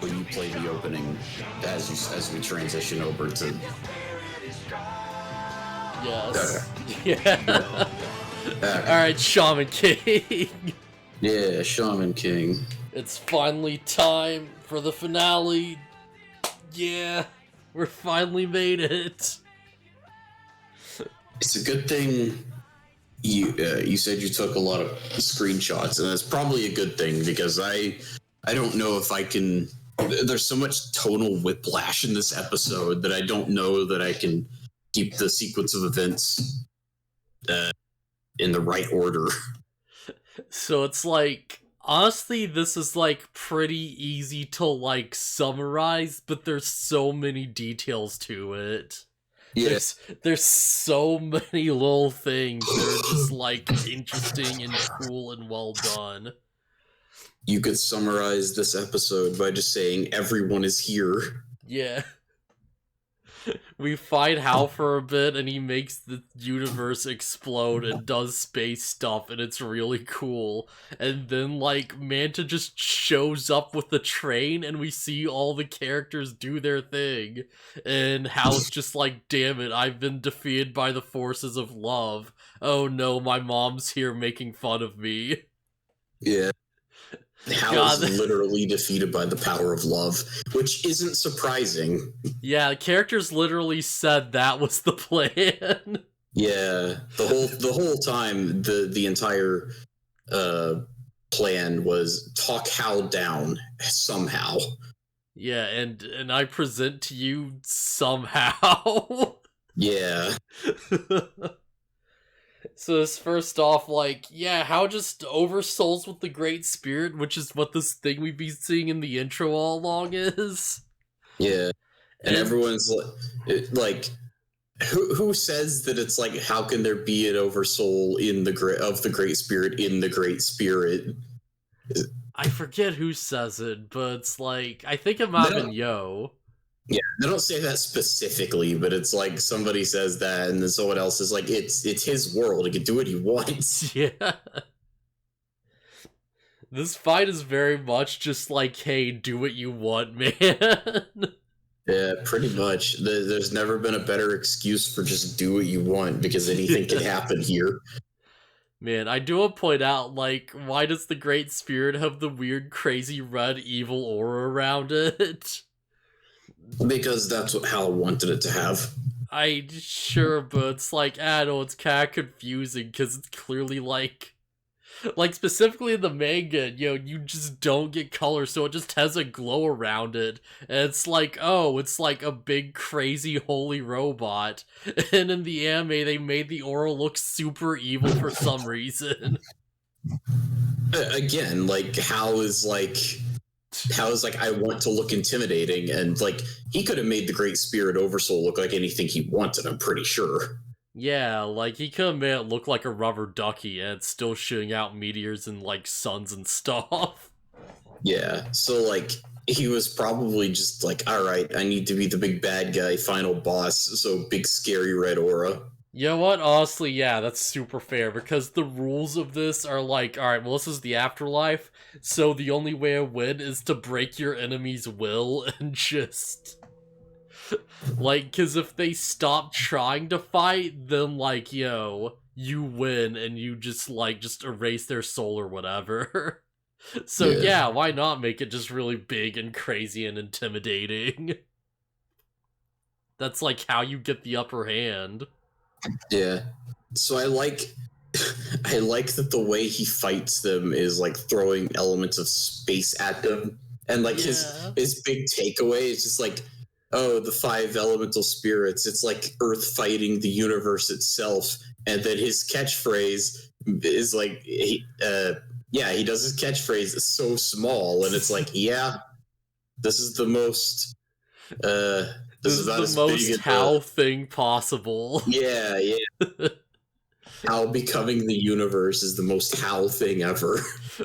Will you play the opening as we transition over to? Yes. Yeah. Alright, Shaman King. Yeah, Shaman King. It's finally time for the finale. Yeah, we're finally made it. It's a good thing you said you took a lot of screenshots, and that's probably a good thing because I don't know if I can. There's so much tonal whiplash in this episode that I don't know that I can keep the sequence of events in the right order. So it's like, honestly, this is like pretty easy to like summarize, but there's so many details to it. Yeah. There's so many little things that are just like interesting and cool and well done. You could summarize this episode by just saying everyone is here. Yeah. We fight Hal for a bit, and he makes the universe explode and does space stuff, and it's really cool. And then, like, Manta just shows up with the train, and we see all the characters do their thing. And Hal's just like, damn it, I've been defeated by the forces of love. Oh no, my mom's here making fun of me. Yeah. Hal is literally defeated by the power of love, which isn't surprising. Yeah, the characters literally said that was the plan. Yeah, the whole time, the entire plan was talk Hal down somehow. Yeah, and I present to you somehow. Yeah. So it's first off, like, yeah, Hal just oversouls with the Great Spirit, which is what this thing we've been seeing in the intro all along is. Yeah, and everyone's like, who says that it's like, how can there be an oversoul in the Great Spirit in the Great Spirit? I forget who says it, but it's like, I think it might have been Yo. Yeah, they don't say that specifically, but it's like somebody says that, and then someone else is like, it's his world. He can do what he wants. Yeah. This fight is very much just like, hey, do what you want, man. Yeah, pretty much. There's never been a better excuse for just do what you want, because anything can happen here. Man, I do want to point out, like, why does the Great Spirit have the weird, crazy, red, evil aura around it? Because that's what Hal wanted it to have. Sure, but it's like, I know, it's kind of confusing, because it's clearly like, specifically in the manga, you just don't get color, so it just has a glow around it, and it's like, oh, it's like a big, crazy, holy robot, and in the anime, they made the aura look super evil for some reason. Again, like, Hal is like, I want to look intimidating, and like, he could have made the Great Spirit Oversoul look like anything he wanted, I'm pretty sure. Yeah, like, he could have made it look like a rubber ducky, and it's still shooting out meteors and, like, suns and stuff. Yeah, so, like, he was probably just like, alright, I need to be the big bad guy, final boss, so big scary red aura. You know what? Honestly, yeah, that's super fair, because the rules of this are like, alright, well, this is the afterlife, so the only way to win is to break your enemy's will and just... like, because if they stop trying to fight, then, like, you win, and you just, like, just erase their soul or whatever. So, yeah, why not make it just really big and crazy and intimidating? That's, like, how you get the upper hand. Yeah. So I like that the way he fights them is, like, throwing elements of space at them. And, like, his big takeaway is just, like, oh, the 5 elemental spirits, it's like Earth fighting the universe itself. And then his catchphrase is like, he does his catchphrase, it's so small, and it's like, yeah, this is the most this is the most Hal thing possible. Yeah. Hal becoming the universe is the most Hal thing ever.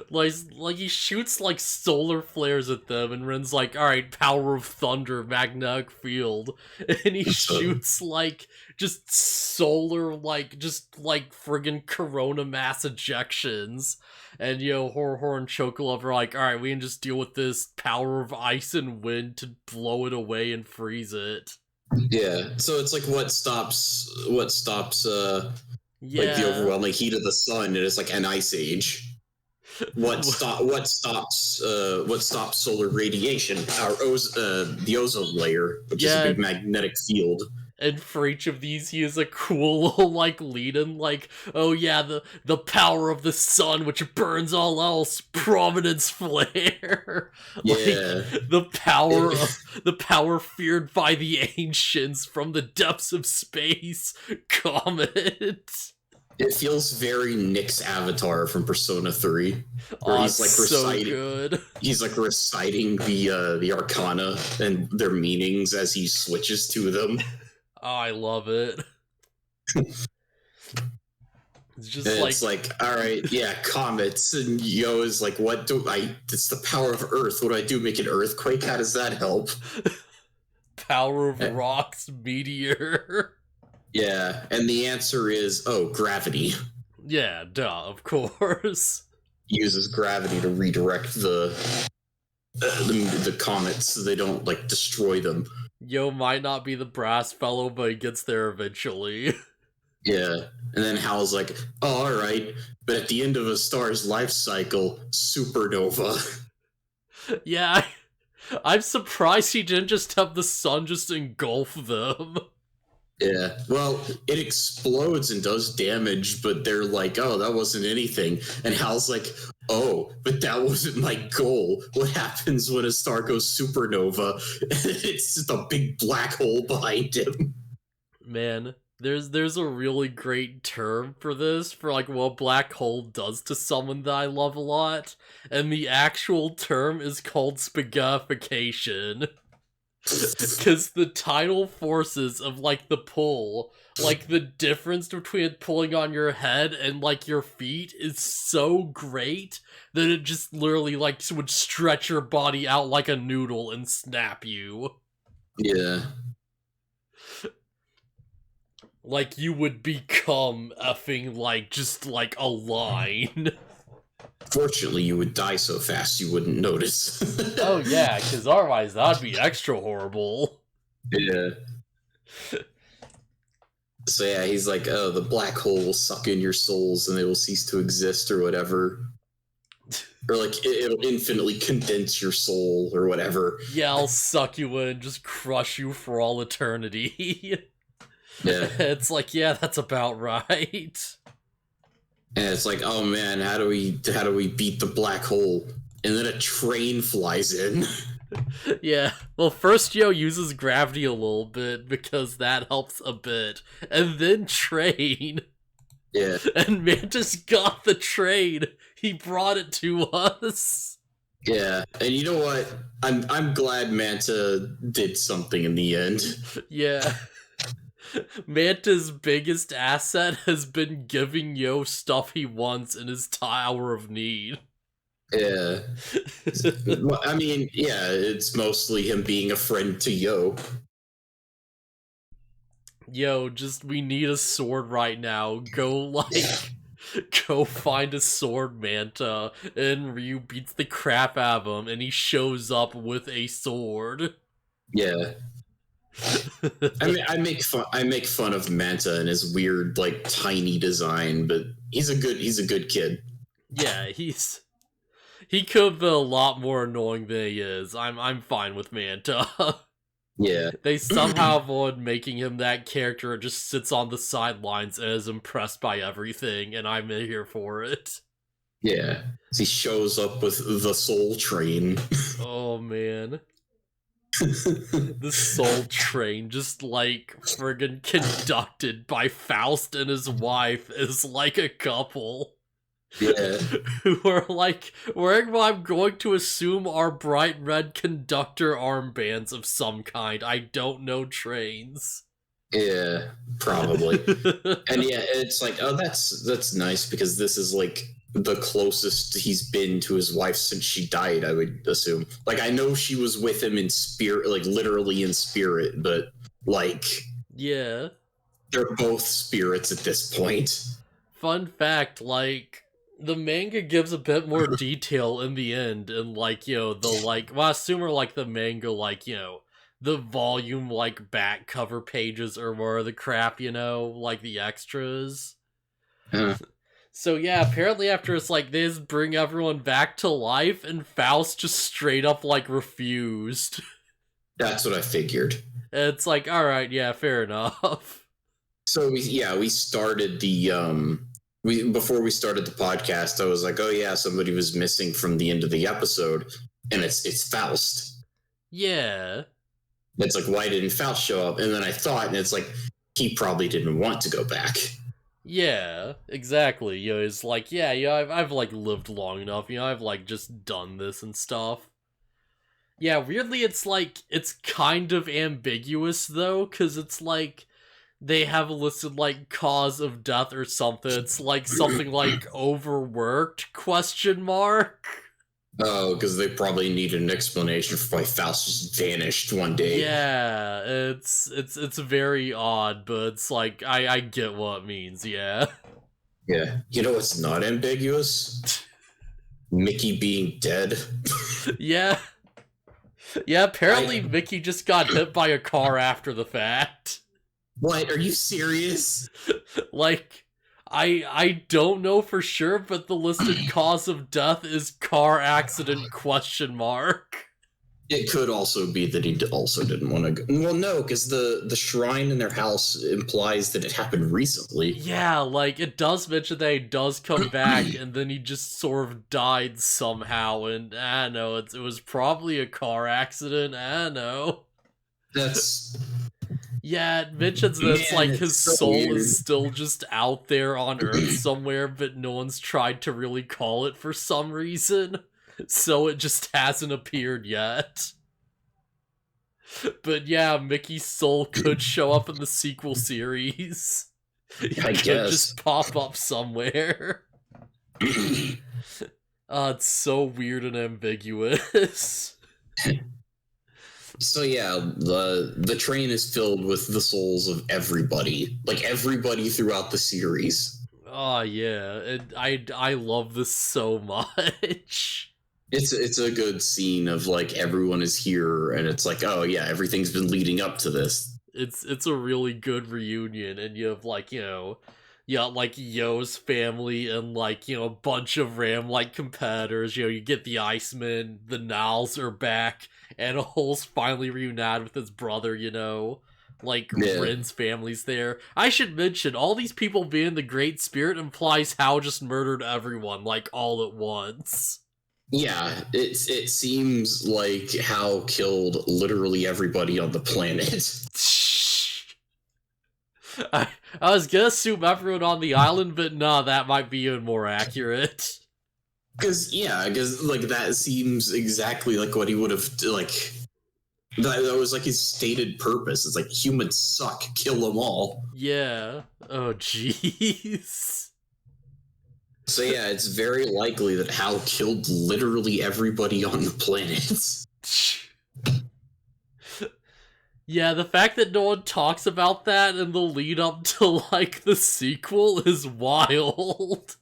Like he shoots like solar flares at them, and Ren's like, "All right, power of thunder, magnetic field," and he shoots like just solar, just friggin' corona mass ejections. And Horror and Chocolove are like, "All right, we can just deal with this power of ice and wind to blow it away and freeze it." Yeah, so it's like what stops Yeah. like the overwhelming heat of the sun, and it's like an ice age. What stops solar radiation? The ozone layer, which is a big magnetic field. And for each of these, he has a cool little lead-in, oh yeah, the power of the sun, which burns all else, prominence flare. Yeah, the power feared by the ancients from the depths of space. Comet. It feels very Nick's avatar from Persona 3, where he's like reciting. So good. He's like reciting the arcana and their meanings as he switches to them. Oh, I love it. It's like, all right, yeah, comets, and Yo is like, what do I? It's the power of Earth. What do I do? Make an earthquake? How does that help? Power of rocks, meteor. Yeah, and the answer is, gravity. Yeah, duh, of course. He uses gravity to redirect the comets so they don't, destroy them. Yo might not be the brass fellow, but he gets there eventually. Yeah, and then Hal's like, oh, alright, but at the end of a star's life cycle, supernova. Yeah, I'm surprised he didn't just have the sun just engulf them. Yeah, well, it explodes and does damage, but they're like, oh, that wasn't anything. And Hal's like, oh, but that wasn't my goal. What happens when a star goes supernova? It's just a big black hole behind him. Man, there's a really great term for this, for what a black hole does to someone that I love a lot. And the actual term is called spaghettification. Because the tidal forces of the pull, the difference between pulling on your head and your feet is so great that it just literally would stretch your body out like a noodle and snap you. Yeah. You would become effing just a line. Fortunately, you would die so fast you wouldn't notice. Oh yeah, because otherwise that'd be extra horrible. Yeah. So yeah, he's like, oh, the black hole will suck in your souls and they will cease to exist or whatever. Or it'll infinitely condense your soul or whatever. Yeah, I'll suck you in, just crush you for all eternity. Yeah. It's yeah, that's about right. And it's like, oh man, how do we beat the black hole? And then a train flies in. Yeah, well, first Yo uses gravity a little bit because that helps a bit, and then train. Yeah. And Mantis got the train. He brought it to us. Yeah, and you know what? I'm glad Manta did something in the end. Yeah. Manta's biggest asset has been giving Yo stuff he wants in his hour of need. Yeah. I mean, yeah, it's mostly him being a friend to Yo. Yo, we need a sword right now. Go, go find a sword, Manta. And Ryu beats the crap out of him, and he shows up with a sword. Yeah. I mean, I make fun of Manta and his weird, tiny design, but he's a good kid. Yeah, he could have been a lot more annoying than he is. I'm fine with Manta. Yeah. They somehow avoid making him that character that just sits on the sidelines and is impressed by everything, and I'm here for it. Yeah. He shows up with the Soul Train. Oh, man. The Soul Train, just friggin' conducted by Faust and his wife, is a couple. Yeah. Who are wearing what I'm going to assume are bright red conductor armbands of some kind. I don't know trains. Yeah, probably. And yeah, it's like, oh, that's nice because this is like the closest he's been to his wife since she died, I would assume. Like, I know she was with him in spirit, like literally in spirit, but like, yeah. they're both spirits at this point. Fun fact, like, the manga gives a bit more detail in the end, and like, the like, well, I assume like the manga, like, the volume, like, back cover pages or more of the crap, like the extras. So yeah, apparently after it's like this, bring everyone back to life, and Faust just straight up like refused. That's what I figured. And it's like, all right, yeah, fair enough. So we started the before we started the podcast, I was like, oh yeah, somebody was missing from the end of the episode, and it's Faust. Yeah. It's like, why didn't Faust show up? And then I thought, and it's like, he probably didn't want to go back. Yeah, exactly. It's like, I've like lived long enough. I've like just done this and stuff. Yeah, weirdly, it's like it's kind of ambiguous though, because it's like they have listed like cause of death or something. It's like something like overworked ? Oh, because they probably needed an explanation for why Faust just vanished one day. Yeah, it's very odd, but it's like I get what it means. Yeah. Yeah, it's not ambiguous. Mickey being dead. Yeah. Yeah, apparently Mickey just got hit by a car after the fact. What? Are you serious? Like, I don't know for sure, but the listed cause of death is car accident ? It could also be that he also didn't want to go. Well, no, because the shrine in their house implies that it happened recently. Yeah, like, it does mention that he does come back, and then he just sort of died somehow, and I don't know, it was probably a car accident, I don't know. That's... Yeah, it mentions that it's like his soul is still just out there on Earth somewhere, but no one's tried to really call it for some reason. So it just hasn't appeared yet. But yeah, Mickey's soul could show up in the sequel series. I guess. Just pop up somewhere. It's so weird and ambiguous. So yeah, the train is filled with the souls of everybody. Like, everybody throughout the series. Oh yeah, I love this so much. It's a good scene of like everyone is here, and it's like, oh yeah, everything's been leading up to this. It's a really good reunion, and you have like like Yo's family and like a bunch of Ram like competitors. You get the Iceman, the Nals are back, and Hull's finally reunited with his brother. Like Rin's family's there. I should mention, all these people being the Great Spirit implies Hal just murdered everyone like all at once. Yeah, it seems like Hal killed literally everybody on the planet. I was gonna assume everyone on the island, but nah, that might be even more accurate. Because like that seems exactly like what he would have like. That was like his stated purpose. It's like, humans suck, kill them all. Yeah. Oh jeez. So yeah, it's very likely that Hal killed literally everybody on the planet. Yeah, the fact that no one talks about that in the lead up to, like, the sequel is wild.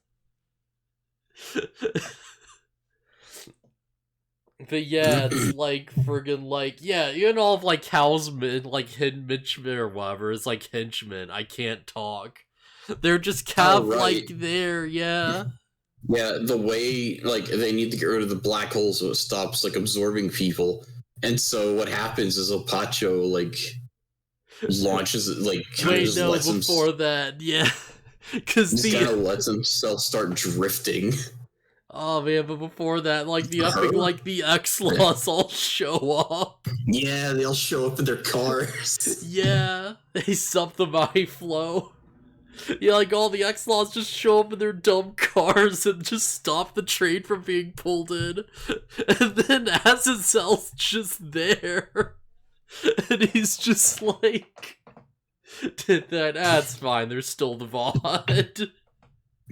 But yeah, it's like, friggin' like, yeah, all of, like, Hal's henchmen or whatever, is like henchmen. I can't talk. They're just kind of, like, there, yeah. Yeah, the way, like, they need to get rid of the black hole so it stops, like, absorbing people. And so what happens is Opacho, like, launches, like, kind of just lets before that, yeah. Because just kind of lets himself start drifting. Oh man, but before that, like, the the X-Laws all show up. Yeah, they all show up in their cars. Yeah, they sub the my flow. Yeah, like, all the X-Laws just show up in their dumb cars and just stop the train from being pulled in. And then Azazel's just there. And he's just like... That's fine. There's still the VOD.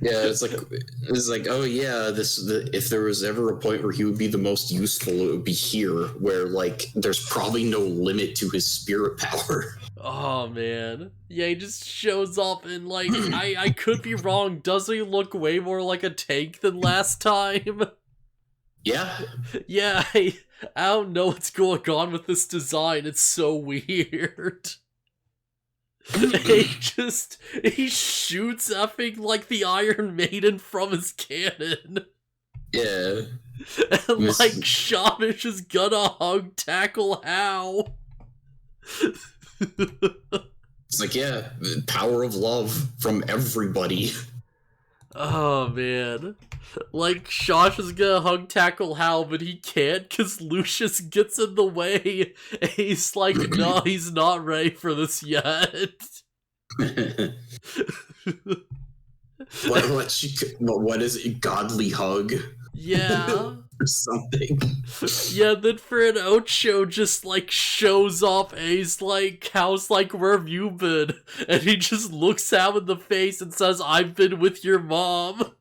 Yeah, it's like, oh yeah, if there was ever a point where he would be the most useful, it would be here, where like there's probably no limit to his spirit power. Oh man, yeah, he just shows up and like I could be wrong. Does he look way more like a tank than last time? Yeah, yeah, I don't know what's going on with this design. It's so weird. he shoots effing like the Iron Maiden from his cannon. Yeah. And like Shaman is gonna hug tackle how. It's like, yeah, the power of love from everybody. Oh man. Like, Shosh is gonna hug tackle Hal, but he can't because Lucius gets in the way. And he's like, no, he's not ready for this yet. What is it? Godly hug? Yeah. Or something. Yeah, then for an Ocho just like shows up and he's like, Hal's like, where have you been? And he just looks Hal in the face and says, I've been with your mom.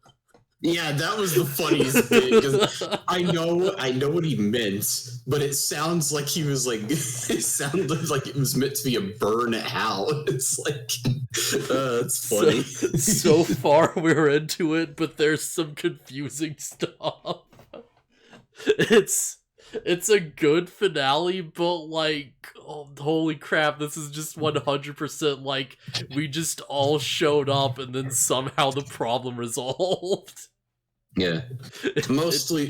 Yeah, that was the funniest thing, because I know what he meant, but it sounds like he was like, it sounded like it was meant to be a burn at Hal. It's like, it's funny. So far we're into it, but there's some confusing stuff. It's a good finale, but like, oh, holy crap, this is just 100% like, we just all showed up and then somehow the problem resolved. Yeah. Mostly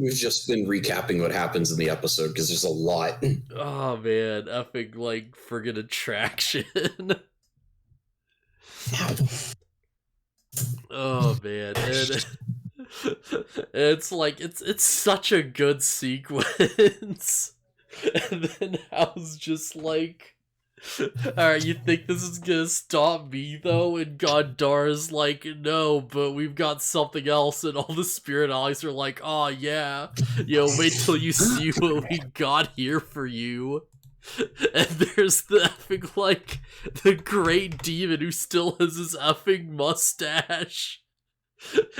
we've just been recapping what happens in the episode because there's a lot. Oh man, effing like friggin' attraction. Oh man, and it's like it's such a good sequence. And then Hal's just like, alright, you think this is gonna stop me though? And Gondara's like, no, but we've got something else. And all the spirit allies are like, oh yeah, wait till you see what we got here for you. And there's the effing, like, the great demon who still has his effing mustache.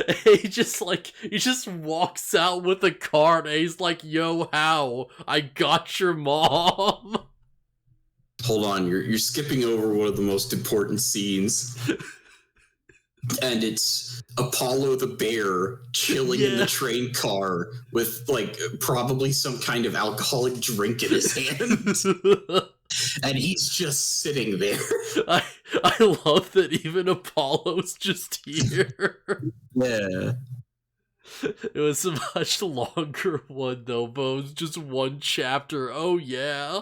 And he just walks out with a card and he's like, yo, how? I got your mom. Hold on, you're skipping over one of the most important scenes. And it's Apollo the bear chilling in the train car with, like, probably some kind of alcoholic drink in his hand. And he's just sitting there. I love that even Apollo's just here. Yeah. It was a much longer one, though, but it was just one chapter. Oh, yeah.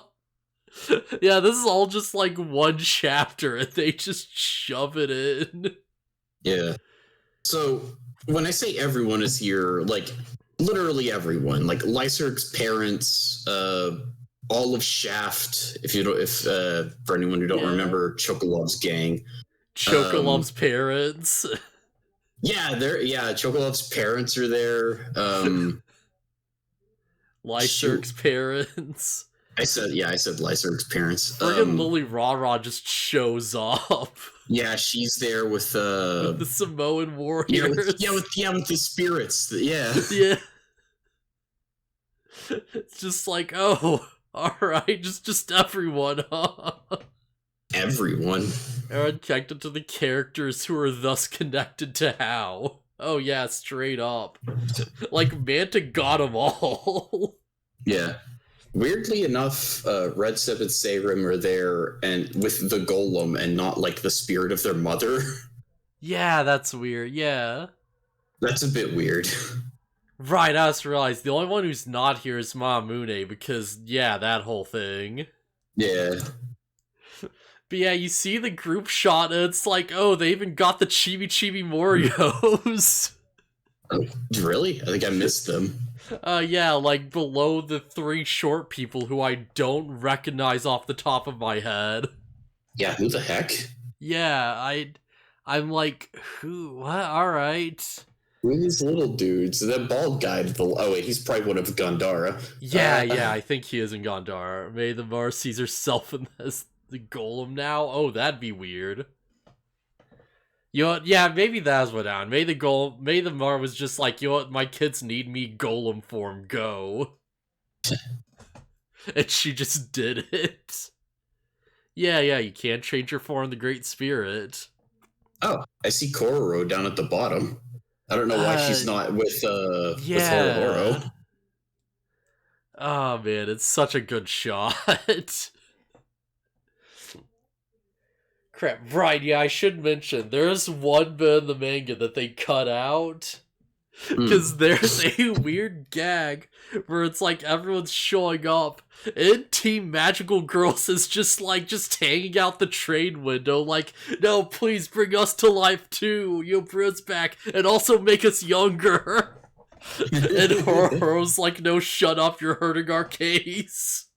Yeah, this is all just, like, one chapter, and they just shove it in. Yeah. So, when I say everyone is here, like, literally everyone. Like, Lyserg's parents, all of Shaft, for anyone who don't remember, Chocolov's gang. Chocolov's parents. Yeah, Chocolov's parents are there. Lyserg's parents. I said Lyserg's parents. Friggin' Lily Rara just shows up. Yeah, she's there with the Samoan warriors. With the spirits. Yeah. Yeah. It's just like, oh, alright, just everyone, huh? Everyone. Everyone connected to the characters who are thus connected to How. Oh yeah, straight up. Like, Manta got them all. Yeah. Weirdly enough, Red Sib and Seirim are there and with the golem and not like the spirit of their mother. Yeah, that's weird, yeah. That's a bit weird. Right, I just realized the only one who's not here is Maamune because, yeah, that whole thing. Yeah. But yeah, you see the group shot and it's like, oh, they even got the Chibi Chibi Morios. Oh, really? I think I missed them. Yeah, like below the three short people who I don't recognize off the top of my head. Yeah, who the heck? Yeah, I'm like, who? What? Alright. Who are these little dudes? That bald guy. Oh wait, he's probably one of Gondara. Yeah, I think he is in Gondara. May the Mars Caesar self in this. the golem now? Oh, that'd be weird. You know what? Yeah, maybe that's what happened. Maybe the Mar was just like, you know what? My kids need me, golem form, go. And she just did it. Yeah, you can't change your form, the Great Spirit. Oh, I see Kororo down at the bottom. I don't know why she's not with Horo. Oh man, it's such a good shot. Crap, right, yeah, I should mention, there's one bit in the manga that they cut out. Because there's a weird gag where it's like everyone's showing up and Team Magical Girls is just hanging out the train window like, no, please bring us to life too, bring us back and also make us younger. And Horo's like, no, shut up, you're hurting our case.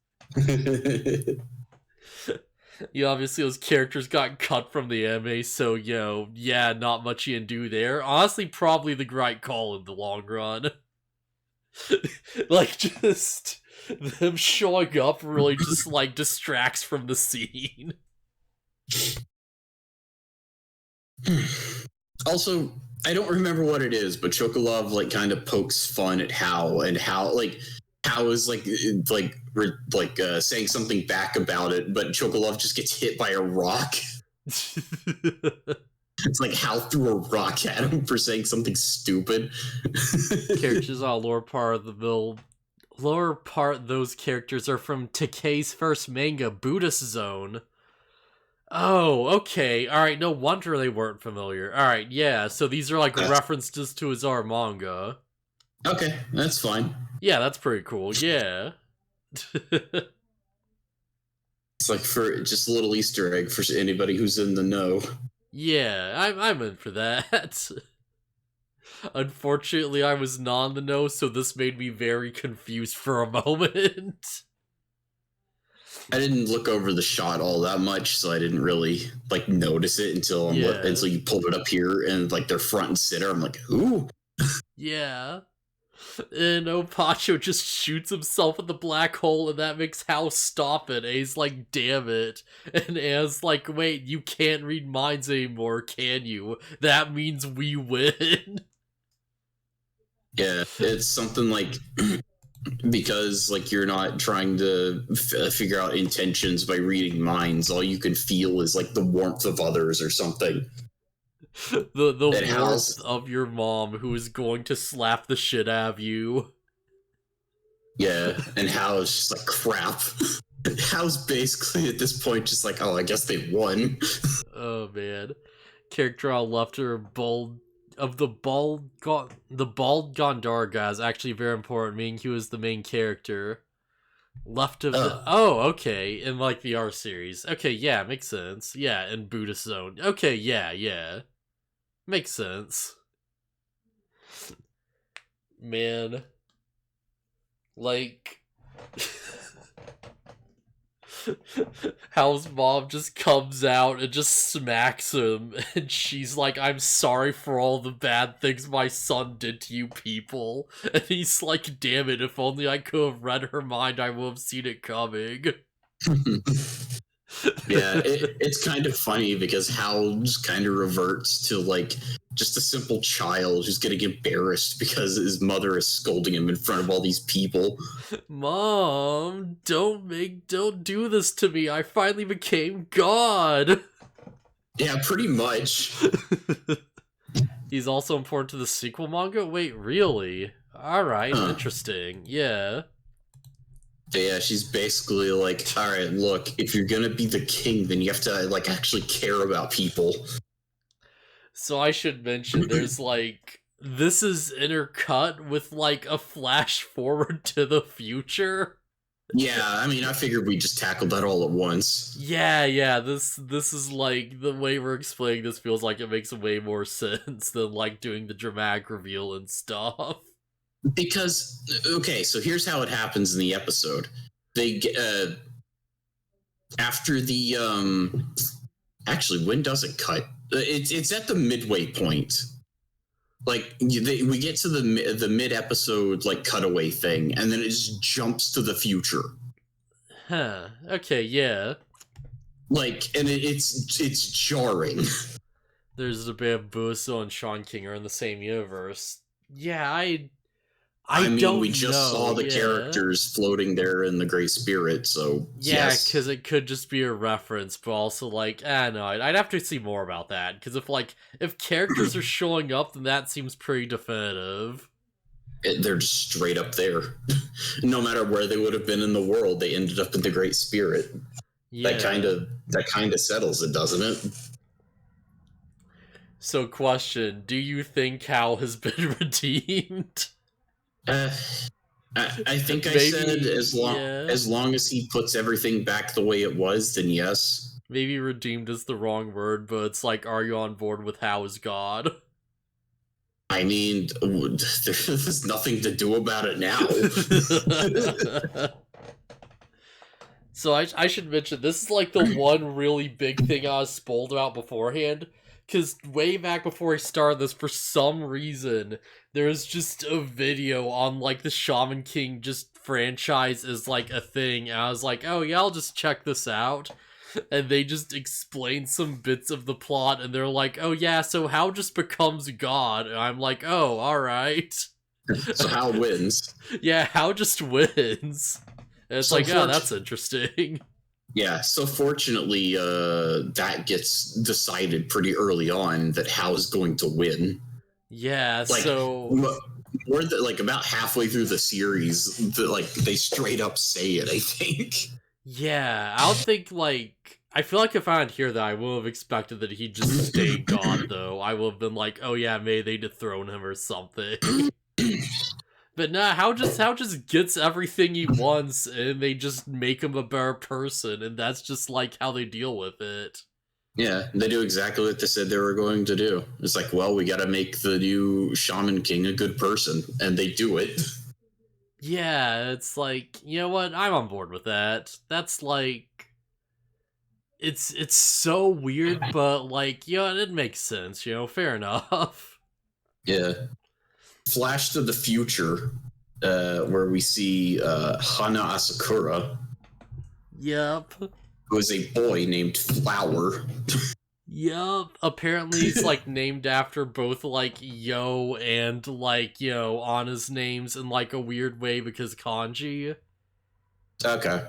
Obviously those characters got cut from the anime, so, yeah, not much you can do there. Honestly, probably the right call in the long run. Just them showing up really just, distracts from the scene. Also, I don't remember what it is, but Chocolove, kind of pokes fun at How, and How is saying something back about it, but Chocolove just gets hit by a rock. It's like Hal threw a rock at him for saying something stupid. Characters on lower part of the mill. Lower part, those characters are from Takei's first manga, Buddhist Zone. Oh, okay. Alright, no wonder they weren't familiar. Alright, yeah, so these are references to his our manga. Okay, that's fine. Yeah, that's pretty cool, yeah. It's for just a little Easter egg for anybody who's in the know. Yeah, I'm in for that. Unfortunately, I was not in the know, so this made me very confused for a moment. I didn't look over the shot all that much, so I didn't really notice it until you pulled it up here and they're front and center. I'm like, ooh. Yeah. And Opacho just shoots himself in the black hole, and that makes Hal stop it. And he's like, damn it. And Anne's like, wait, you can't read minds anymore, can you? That means we win. Yeah, it's something because you're not trying to figure out intentions by reading minds. All you can feel is the warmth of others or something. the warmth of your mom who is going to slap the shit out of you. Yeah, and Hal's just like, crap. Hal's basically at this point just like, oh, I guess they won. Oh man. Character on left are the bald Gondar guy is actually very important, meaning he was the main character. Left of the okay, in the R series. Okay, yeah, makes sense. Yeah, in Buddhist Zone. Okay, yeah. Makes sense. Man. Hal's mom just comes out and just smacks him, and she's like, I'm sorry for all the bad things my son did to you people. And he's like, damn it, if only I could have read her mind, I would have seen it coming. Yeah, it's kind of funny because Hal just kind of reverts to just a simple child who's getting embarrassed because his mother is scolding him in front of all these people. Mom, don't do this to me. I finally became God. Yeah, pretty much. He's also important to the sequel manga? Wait, really? Alright, interesting. Yeah. Yeah, she's basically like, all right, look, if you're gonna be the king, then you have to actually care about people. So I should mention, there's this is intercut with a flash forward to the future. Yeah, I mean, I figured we just tackled that all at once. Yeah, this is the way we're explaining this feels like it makes way more sense than doing the dramatic reveal and stuff. Because, okay, so here's how it happens in the episode. They, after the, actually, when does it cut? It's at the midway point. We get to the mid-episode, cutaway thing, and then it just jumps to the future. Huh, okay, yeah. Like, and it's jarring. There's the Bambuso and Sean King are in the same universe. Yeah, I mean, we just saw the characters floating there in the Gray Spirit, so yeah, because it could just be a reference, but also like, no, I'd have to see more about that. Because if characters are showing up, then that seems pretty definitive. They're just straight up there. No matter where they would have been in the world, they ended up in the Great Spirit. Yeah. That kind of settles it, doesn't it? So, question: do you think Hal has been redeemed? I think I said as long as he puts everything back the way it was, then yes. Maybe redeemed is the wrong word, but it's like, are you on board with Hal as God? I mean, there's nothing to do about it now. So I should mention, this is like the one really big thing I was spoiled about beforehand. Because way back before I started this, for some reason, there was just a video on, like, the Shaman King just franchise is, like, a thing. And I was like, oh yeah, I'll just check this out. And they just explain some bits of the plot, and they're like, oh yeah, so Hal just becomes God. And I'm like, oh, alright. So Hal wins. Yeah, Hal just wins. And it's like, oh, that's interesting. Yeah, so fortunately, that gets decided pretty early on that Hal is going to win. Yeah, like, so more than like about halfway through the series, they straight up say it, I think. Yeah, I don't think, like, I feel like if I had heard that, I would have expected that he'd just stay God, though. I would have been like, oh yeah, maybe they dethrone him or something. But nah, Hal just gets everything he wants, and they just make him a better person, and that's just, like, how they deal with it. Yeah, they do exactly what they said they were going to do. It's like, well, we gotta make the new Shaman King a good person, and they do it. Yeah, it's like, you know what? I'm on board with that. That's like... It's so weird, but, like, you know, it makes sense, you know? Fair enough. Yeah. Flash to the future, where we see Hana Asakura. Yep. Who is a boy named Flower. Yep. Apparently he's, like, named after both, like, Yo and, like, you know, Anna's names in, like, a weird way because kanji. Okay.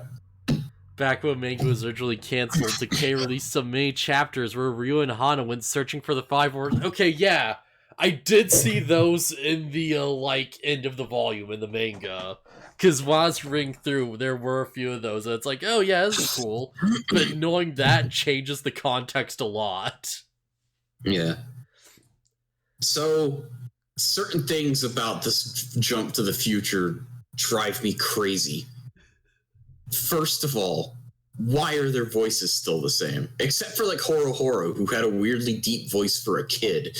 Back when manga was originally canceled, Decay released some mini chapters where Ryu and Hana went searching for the 5 words. Okay, yeah. I did see those in the, like, end of the volume in the manga. Because when I was reading through, there were a few of those, and it's like, oh yeah, this is cool. But knowing that changes the context a lot. Yeah. So, certain things about this jump to the future drive me crazy. First of all, why are their voices still the same? Except for, like, Horo Horo, who had a weirdly deep voice for a kid.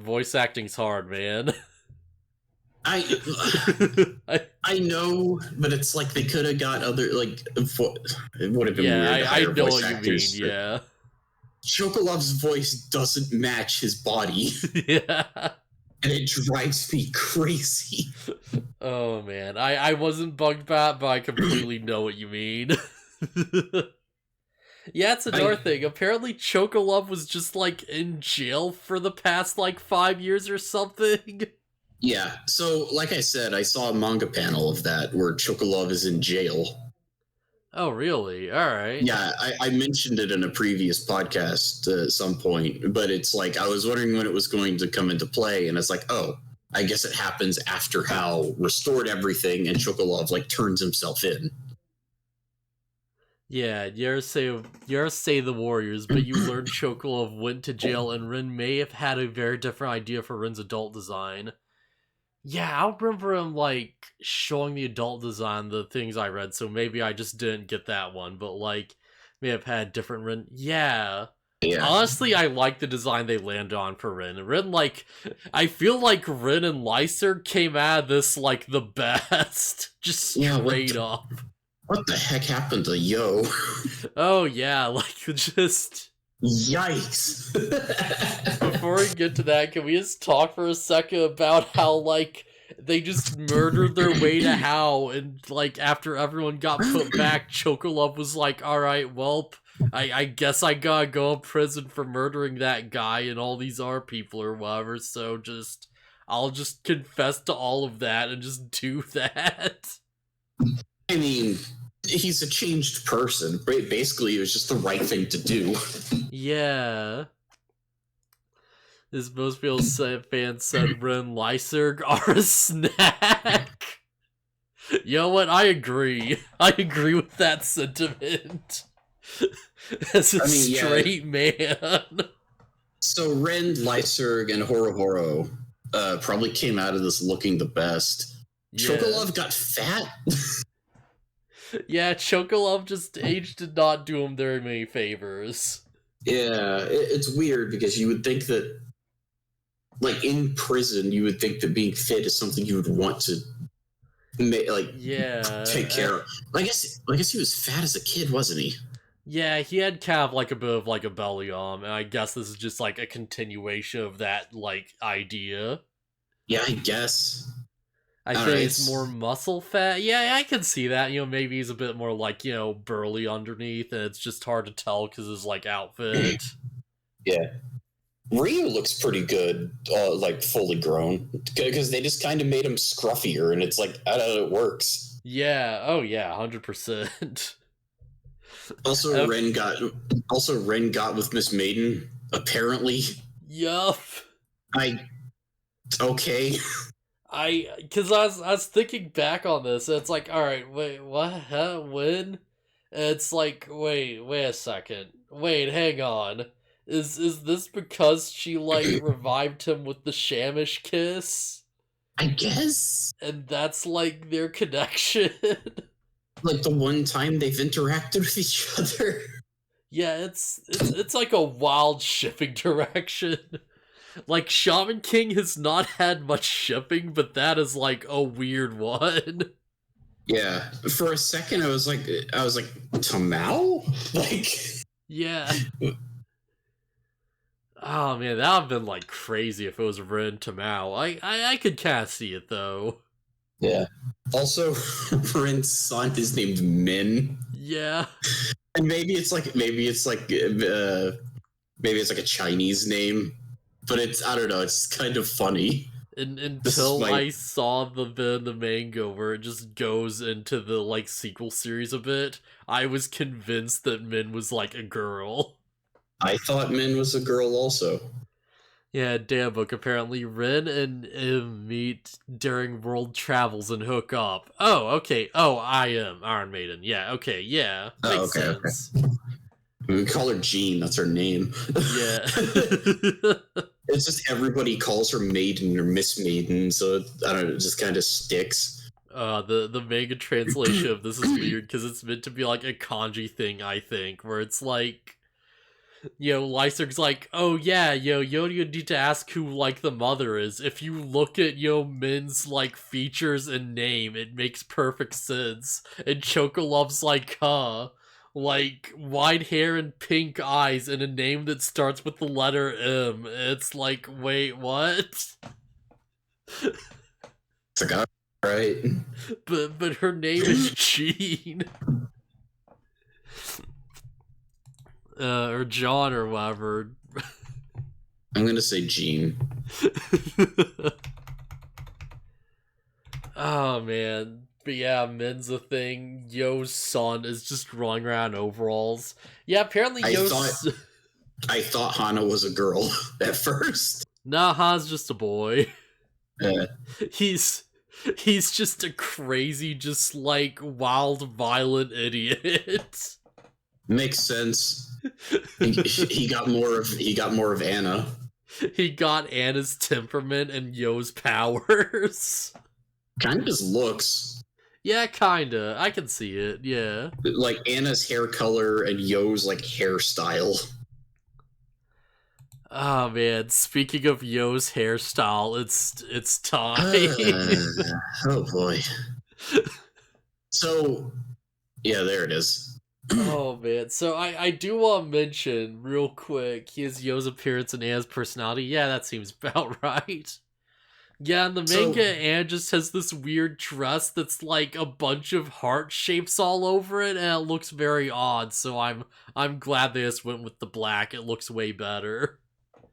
Voice acting's hard, man. I know, but it's like they could have got other, like, it would have been weird to hire voice actors. Yeah. Chocolov's voice doesn't match his body. Yeah. And it drives me crazy. Oh, man. I wasn't bugged by it, but I completely know what you mean. Yeah, it's another thing. Apparently Chocolove was just, like, in jail for the past, like, 5 years or something. Yeah, so, like I said, I saw a manga panel of that where Chocolove is in jail. Oh, really? Alright. Yeah, I mentioned it in a previous podcast at some point, but it's like, I was wondering when it was going to come into play, and it's like, oh, I guess it happens after Hal restored everything and Chocolove, like, turns himself in. Yeah, you ever say the Warriors, but you learned Chocolove went to jail, and Rin may have had a very different idea for Rin's adult design. Yeah, I remember him, like, showing the adult design, the things I read, so maybe I just didn't get that one, but, like, may have had different Rin. Yeah. Honestly, I like the design they landed on for Rin. Rin, like, I feel like Rin and Lyser came out of this, like, the best. Just straight up. What the heck happened to Yo? Oh, yeah, like, just... Yikes! Before we get to that, can we just talk for a second about how, like, they just murdered their way to Hal, and, like, after everyone got put back, Chocolove was like, alright, welp, I guess I gotta go to prison for murdering that guy and all these are people or whatever, so I'll just confess to all of that and just do that. I mean, he's a changed person. Basically, it was just the right thing to do. Yeah. As most people's fans said, Ren Lyserg are a snack. You know what? I agree. I agree with that sentiment. As a straight man. So Ren, Lyserg, and Horo probably came out of this looking the best. Yeah. Chocolove got fat. Yeah, Chocolove just age did not do him very many favors. Yeah, it's weird because you would think that, like, in prison, you would think that being fit is something you would want to take care of. I guess he was fat as a kid, wasn't he? Yeah, he had kind of like a bit of like a belly on, and I guess this is just like a continuation of that like idea. Yeah, I guess. I think it's more muscle fat. Yeah, I can see that. You know, maybe he's a bit more like, you know, burly underneath, and it's just hard to tell because his like outfit. Yeah. Ryu looks pretty good, like fully grown, because they just kind of made him scruffier, and it's like, I don't know, it works. Yeah. Oh yeah, 100%. Also, Ren got with Miss Maiden. Apparently. Yup. Okay. Because I was thinking back on this, and it's like, all right, wait, what? Huh? When? And it's like, wait a second. Wait, hang on. Is this because she like revived him with the Shamish kiss? I guess. And that's like their connection. Like the one time they've interacted with each other. Yeah, it's like a wild shipping direction. Like, Shaman King has not had much shipping, but that is, like, a weird one. Yeah. For a second, I was like, Tamao? Like... Yeah. Oh, man, that would have been, like, crazy if it was Ren Tamao. I could kind of see it, though. Yeah. Also, Ren's son is named Min. Yeah. And maybe it's like a Chinese name. But I don't know, it's kind of funny. Until I saw the manga where it just goes into the, like, sequel series a bit, I was convinced that Min was, like, a girl. I thought Min was a girl also. Yeah, damn book. Apparently, Ren and Im meet during world travels and hook up. Oh, okay. Oh, I am Iron Maiden. Yeah, okay, yeah. Makes sense. Okay. We call her Jean, that's her name. Yeah. It's just everybody calls her Maiden or Miss Maiden, so I don't know, it just kind of sticks. The manga translation of this is weird because it's meant to be like a kanji thing, I think, where it's like, you know, Lyserg's like, oh yeah, you need to ask who, like, the mother is. If you look at, Min's, like, features and name, it makes perfect sense. And Chocolove's like, huh. Like, white hair and pink eyes and a name that starts with the letter M. It's like, wait, what? It's like, all right. But her name is Jean. Or John or whatever. I'm gonna say Jean. Oh, man. But yeah, Min's a thing. Yo's son is just running around in overalls. Yeah, apparently Yo's... I thought Hana was a girl at first. Nah, Han's just a boy. He's just a crazy, just like wild, violent idiot. Makes sense. He got more of Anna. He got Anna's temperament and Yo's powers. Kind of his looks. Yeah, kinda. I can see it, yeah. Like Anna's hair color and Yo's like hairstyle. Oh man, speaking of Yo's hairstyle, it's time. Oh boy. So, yeah, there it is. Oh man, so I do want to mention real quick his Yo's appearance and Anna's personality. Yeah, that seems about right. Yeah, in the manga, Anne just has this weird dress that's like a bunch of heart shapes all over it, and it looks very odd. So I'm glad they just went with the black. It looks way better.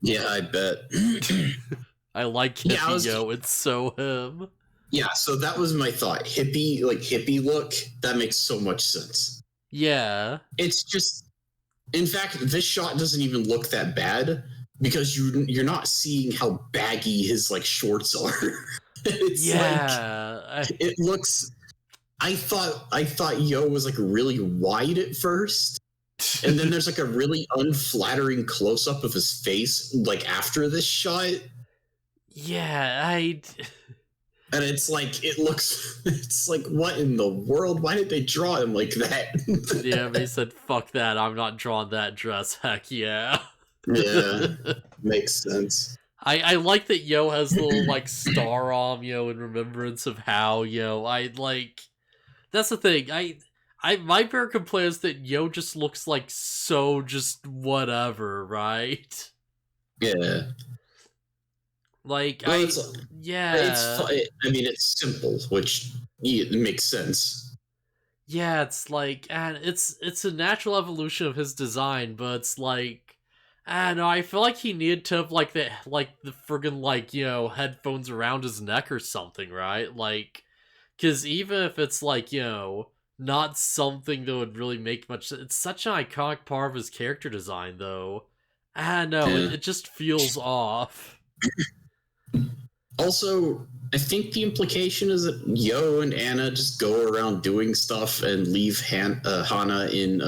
Yeah, I bet. I like hippie, yo. It's so him. Yeah, so that was my thought. Hippie look. That makes so much sense. Yeah. It's just, in fact, this shot doesn't even look that bad because you're not seeing how baggy his like shorts are. It's it looks. I thought Yo was like really wide at first, and then there's like a really unflattering close up of his face like after this shot. Yeah, And it's like, it's like, what in the world? Why did they draw him like that? Yeah, they said, fuck that, I'm not drawing that dress. Heck yeah. Yeah, makes sense. I like that Yo has the little, like, star arm, in remembrance of how, that's the thing, my fair complaint is that Yo just looks like so just whatever, right? Yeah. Like, well, it's simple, which it makes sense. Yeah, it's like, and it's a natural evolution of his design, but it's like, I don't know, I feel like he needed to have like the friggin' like, headphones around his neck or something, right? Like, because even if it's like, not something that would really make much sense, it's such an iconic part of his character design, though. I don't know, it just feels off. Also, I think the implication is that Yo and Anna just go around doing stuff and leave Hana in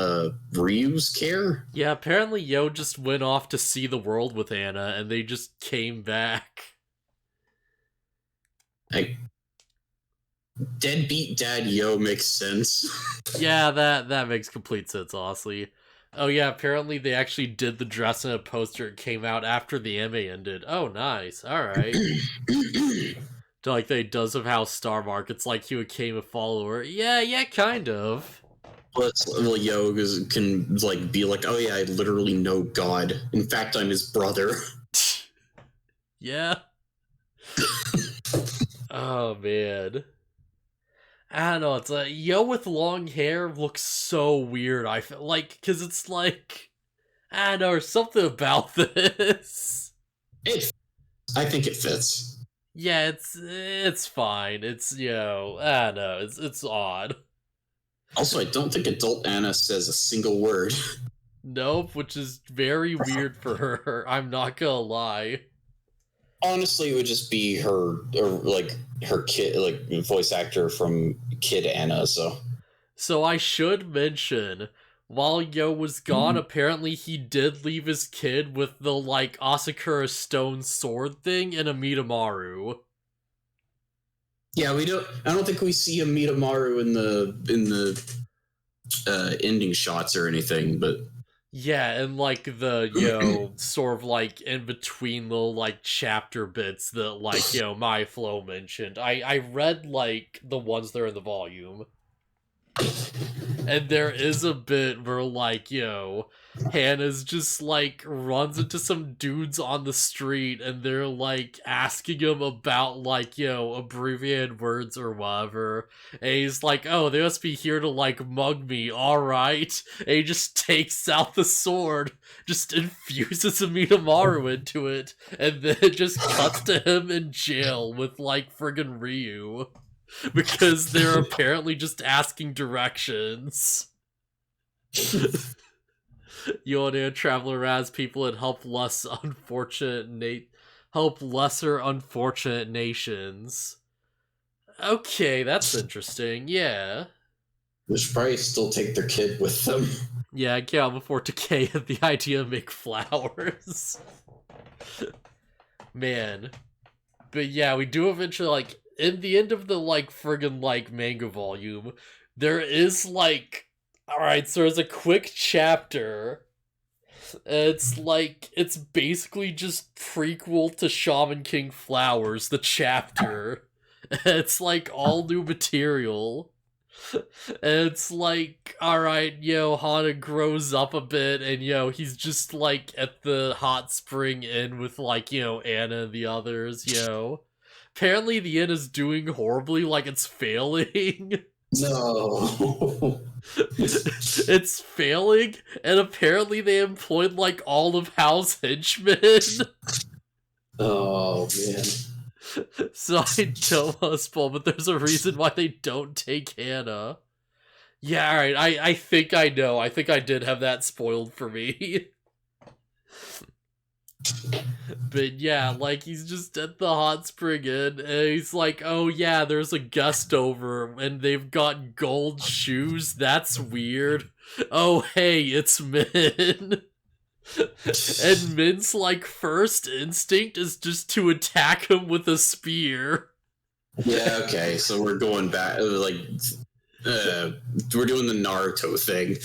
Ryu's care. Yeah, apparently Yo just went off to see the world with Anna, and they just came back. Deadbeat dad Yo makes sense. Yeah, that makes complete sense, honestly. Oh yeah, apparently they actually did the dress in a poster. It came out after the anime ended. Oh, nice. Alright. Like they does of how Star Market's like he became a follower. Yeah, kind of. But Yo can like be like, oh yeah, I literally know God. In fact, I'm his brother. Yeah. Oh man. I don't know, it's like, Yo with long hair looks so weird, I feel like, because it's like, I don't know, there's something about this. I think it fits. Yeah, it's fine. It's, I don't know, it's odd. Also, I don't think adult Anna says a single word. Nope, which is very weird for her, I'm not gonna lie. Honestly, it would just be her kid, like voice actor from Kid Anna. So I should mention, while Yo was gone, apparently he did leave his kid with the like Asakura stone sword thing in a Mitamaru. Yeah, I don't think we see a Mitamaru in the ending shots or anything, but. Yeah, and like the, sort of like in between the like chapter bits that like, my flow mentioned. I read like the ones that are in the volume. And there is a bit where like, Hannah's just like runs into some dudes on the street and they're like asking him about like, abbreviated words or whatever. And he's like, oh, they must be here to like mug me, alright. And he just takes out the sword, just infuses a Mitamaru into it, and then it just cuts to him in jail with like friggin' Ryu. Because they're apparently just asking directions. You want to travel around people and help lesser unfortunate nations. Okay, that's interesting. Yeah. They should probably still take their kid with them. Yeah, I can't afford to K at the idea of make flowers. Man. But yeah, we do eventually, like, in the end of the, like, friggin', like, manga volume, there is, like, alright, so there's a quick chapter. It's, like, it's basically just prequel to Shaman King Flowers, the chapter. It's, like, all new material. And it's like, alright, Hana grows up a bit, and, he's just, like, at the hot spring inn with, like, Anna and the others, apparently the inn is doing horribly, like it's failing. No. It's failing, and apparently they employed like all of Hal's henchmen. Oh man. So I don't want to spoil, but there's a reason why they don't take Hannah. Yeah, alright, I think I know. I think I did have that spoiled for me. But yeah, like, he's just at the hot spring inn, and he's like, oh yeah, there's a guest over, and they've got gold shoes, that's weird. Oh hey, it's Min. And Min's, like, first instinct is just to attack him with a spear. Yeah, okay, so we're going back, like, we're doing the Naruto thing.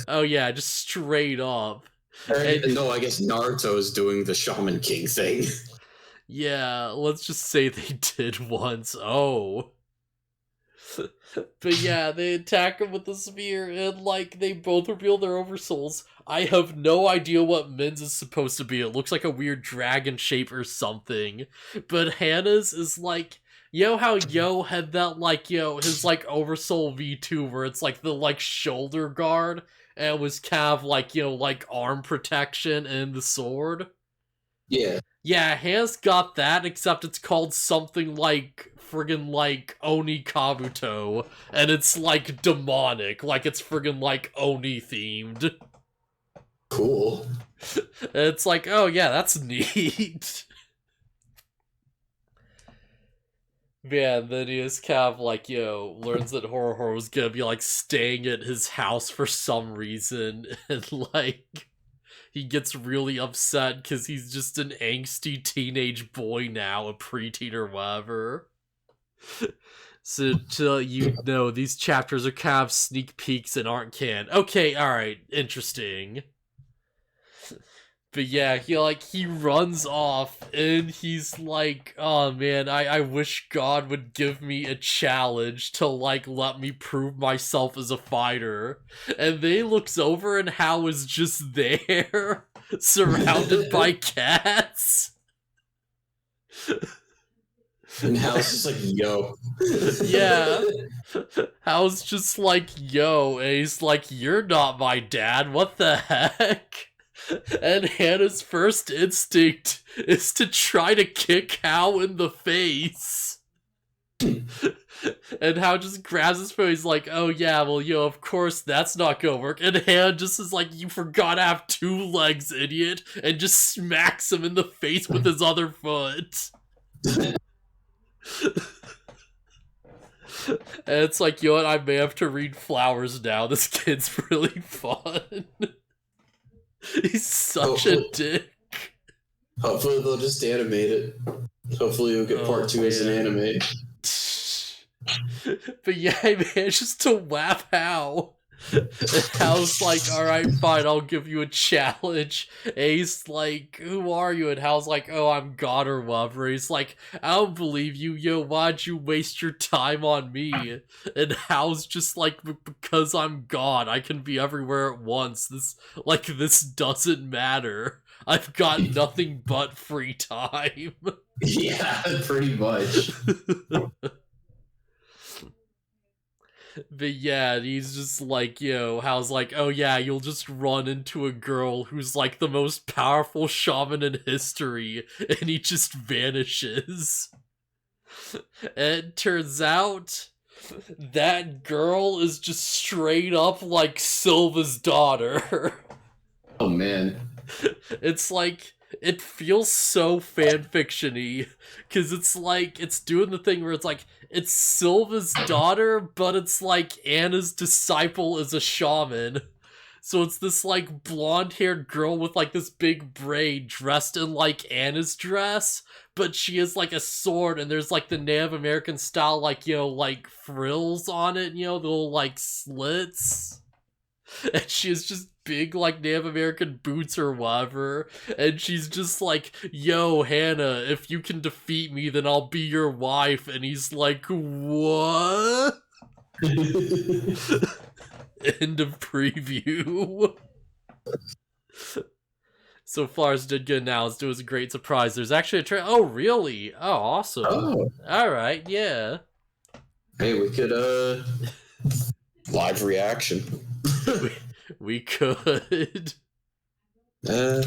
Oh yeah, just straight up. No, I guess Naruto's doing the Shaman King thing. Yeah, let's just say they did once. Oh. But yeah, they attack him with the spear, and like, they both reveal their oversouls. I have no idea what Min's is supposed to be. It looks like a weird dragon shape or something. But Hannah's is like, you know how Yo had that, like, his, like, Oversoul V2 where it's, like, the, like, shoulder guard, and it was kind of, like, like, arm protection and the sword? Yeah. Yeah, Hannah's got that, except it's called something like, friggin' like, Oni Kabuto, and it's, like, demonic, like, it's friggin' like, Oni themed. Cool. It's like, oh yeah, that's neat. Yeah, and then he is kind of like, learns that Horohoro's gonna be, like, staying at his house for some reason, and, like, he gets really upset because he's just an angsty teenage boy now, a preteen or whatever. So, these chapters are kind of sneak peeks and aren't canon. Okay, alright, interesting. But yeah, he runs off, and he's like, oh man, I wish God would give me a challenge to, like, let me prove myself as a fighter. And then he looks over, and Hal is just there, surrounded by cats. And Hal's just like, yo. Yeah. Hal's just like, yo, and he's like, you're not my dad, what the heck? And Hannah's first instinct is to try to kick Hal in the face. And Hal just grabs his phone, he's like, oh yeah, well, of course that's not gonna work. And Hannah just is like, you forgot I have two legs, idiot, and just smacks him in the face with his other foot. And it's like, what, I may have to read Flowers now, this kid's really fun. He's such a dick. Hopefully they'll just animate it. Hopefully you'll get part 2 as an anime. But yeah, he manages to whap Hal. And Hal's like, alright, fine, I'll give you a challenge. And he's like, who are you? And Hal's like, oh, I'm God or whatever. He's like, I don't believe you, why'd you waste your time on me? And Hal's just like, because I'm God, I can be everywhere at once. This doesn't matter. I've got nothing but free time. Yeah, pretty much. But yeah, he's just like, Hal's like, oh yeah, you'll just run into a girl who's like the most powerful shaman in history, and he just vanishes. And it turns out that girl is just straight up like Silva's daughter. Oh man. It's like, it feels so fanfiction-y, because it's like, it's doing the thing where it's like, it's Silva's daughter, but it's like Anna's disciple is a shaman. So it's this like blonde-haired girl with like this big braid dressed in like Anna's dress, but she has like a sword, and there's like the Native American style, like, like frills on it, the little like slits. And she has just big, like, Native American boots or whatever. And she's just like, yo, Hannah, if you can defeat me, then I'll be your wife. And he's like, what? End of preview. So Flowers did get announced. It was a great surprise. There's actually a trailer. Oh, really? Oh, awesome. Oh. Alright, yeah. Hey, we could, live reaction. we could. I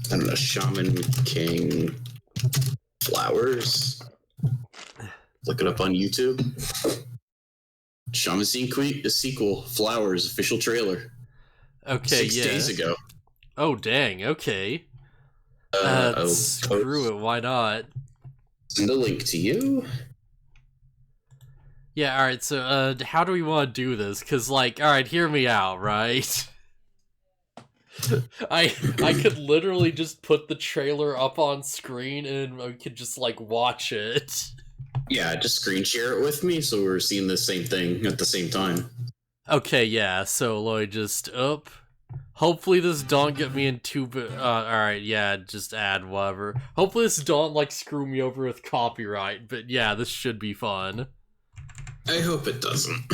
don't know, Shaman King Flowers. Look it up on YouTube. Shaman King sequel, Flowers, official trailer. Okay, 6 days ago. Oh, dang, okay. Screw it, why not? Send a link to you. Yeah, alright, so, how do we want to do this? Because, like, alright, hear me out, right? I could literally just put the trailer up on screen and I could just, like, watch it. Yeah, just screen share it with me so we're seeing the same thing at the same time. Okay, yeah, so Lloyd just up. Hopefully this don't get me in too alright, yeah, just add whatever. Hopefully this don't, like, screw me over with copyright, but yeah, this should be fun. I hope it doesn't.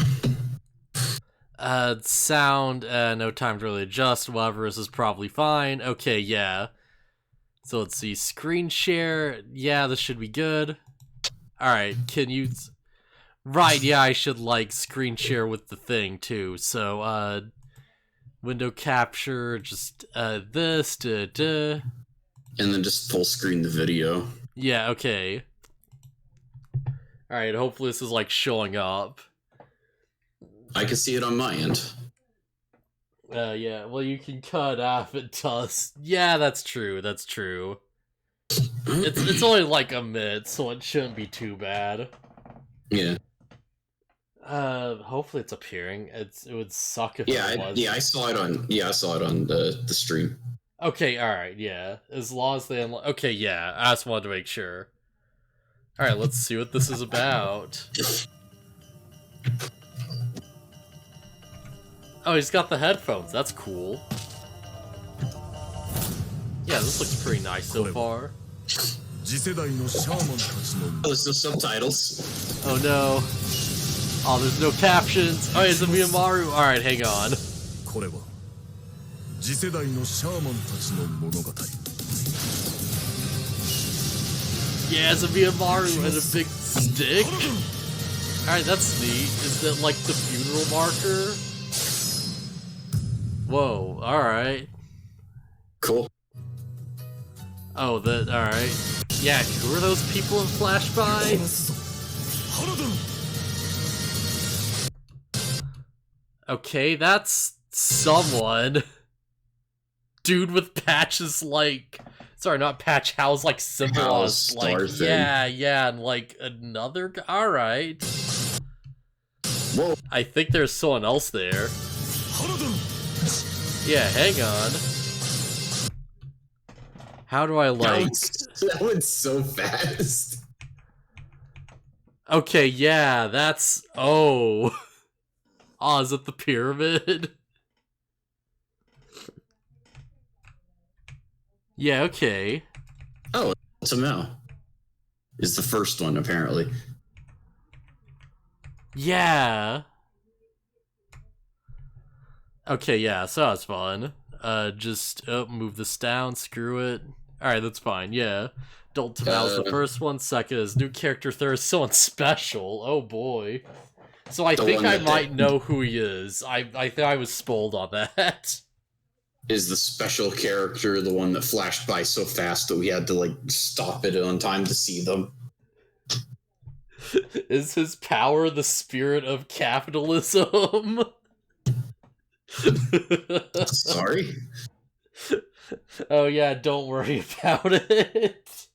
Sound, no time to really adjust, whatever, this is probably fine. Okay, yeah. So let's see, screen share, yeah, this should be good. Alright, can you... Right, yeah, I should, like, screen share with the thing, too. So, window capture, just, this, And then just full screen the video. Yeah, okay. Alright, hopefully this is, like, showing up. I can see it on my end. Yeah, well, you can cut off it does. Yeah, that's true, that's true. It's only, like, a minute, so it shouldn't be too bad. Yeah. Hopefully it's appearing. It would suck if it was. Yeah, I saw it on the stream. Okay, alright, yeah. As long as they okay, yeah, I just wanted to make sure. Alright, let's see what this is about. Oh, he's got the headphones, that's cool. Yeah, this looks pretty nice so far. Oh, there's no subtitles. Oh no. Oh, there's no captions. Oh, it's a Miyamaru. Alright, hang on. Yeah, it's a Miyamaru and a big stick. Alright, that's neat. Is that like the funeral marker? Whoa, alright. Cool. Oh, alright. Yeah, who are those people in Flash by? Okay, that's someone. Dude with patches like... Sorry, not patch, Hal's like symbolized. Like, yeah, and like another guy. Alright. Whoa. I think there's someone else there. Yeah, hang on. How do I like... That one's so fast. Okay, yeah, that's... Oh. Oh, is it the pyramid? Yeah, okay. Oh, it's a Mel. Is the first one, apparently. Yeah. Okay, yeah, so that's fun. Just move this down, screw it. Alright, that's fine, yeah. Don't Tamal's the first one, second is new character, third is someone special. Oh boy. So I think I might know who he is. I think I was spoiled on that. Is the special character the one that flashed by so fast that we had to, like, stop it on time to see them? Is his power the spirit of capitalism? Sorry? Oh yeah, don't worry about it.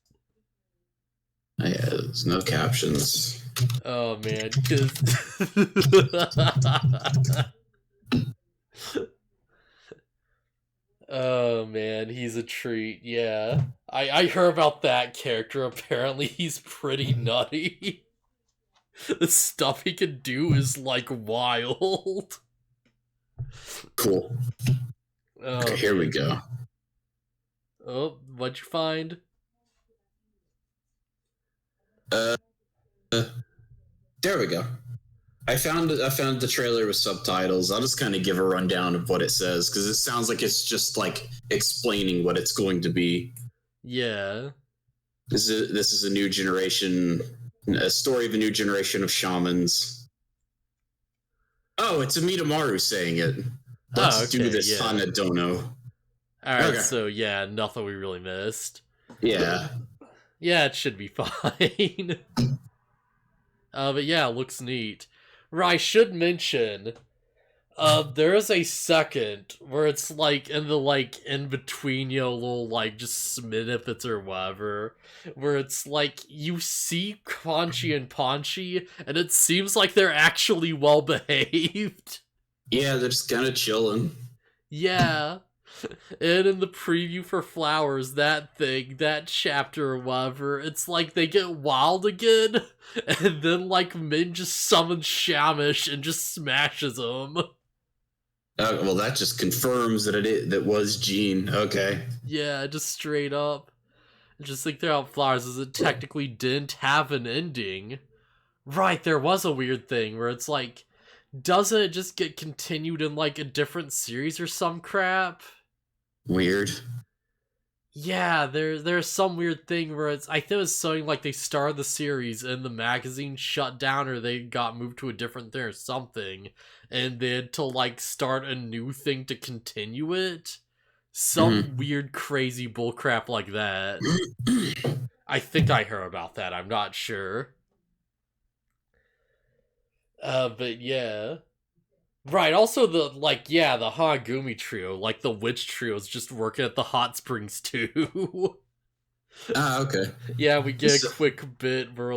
Yeah, there's no captions. Oh man, cause... Oh man, he's a treat, yeah. I heard about that character, apparently he's pretty nutty. The stuff he can do is, like, wild. Cool. Oh, okay, here we go. Oh, what'd you find? There we go. I found the trailer with subtitles. I'll just kind of give a rundown of what it says because it sounds like it's just like explaining what it's going to be. Yeah. This is a new generation, a story of a new generation of shamans. Oh, it's Amidamaru saying it. Let's do this, Hanadono. Alright, so yeah, nothing we really missed. Yeah. Yeah, it should be fine. But yeah, it looks neat. I should mention, there is a second where it's like in the in between, little just snippets or whatever, where it's like you see Conchi and Ponchi, and it seems like they're actually well behaved. Yeah, they're just kind of chilling. Yeah. And in the preview for Flowers, that chapter or whatever, it's like they get wild again, and then Min just summons Shamish and just smashes him. Well, that just confirms that that was Jean. Okay. Yeah, just straight up. Just think throughout Flowers, as it technically didn't have an ending. Right, there was a weird thing where it's like, doesn't it just get continued in a different series or some crap? Weird. Yeah, there's some weird thing where I think it was something like they started the series and the magazine shut down or they got moved to a different thing or something, and they had to start a new thing to continue it. Some weird, crazy bullcrap like that. I think I heard about that. I'm not sure. But yeah. Right, also the Hagumi trio, the witch trio is just working at the hot springs too. Okay. Yeah, we get a quick bit where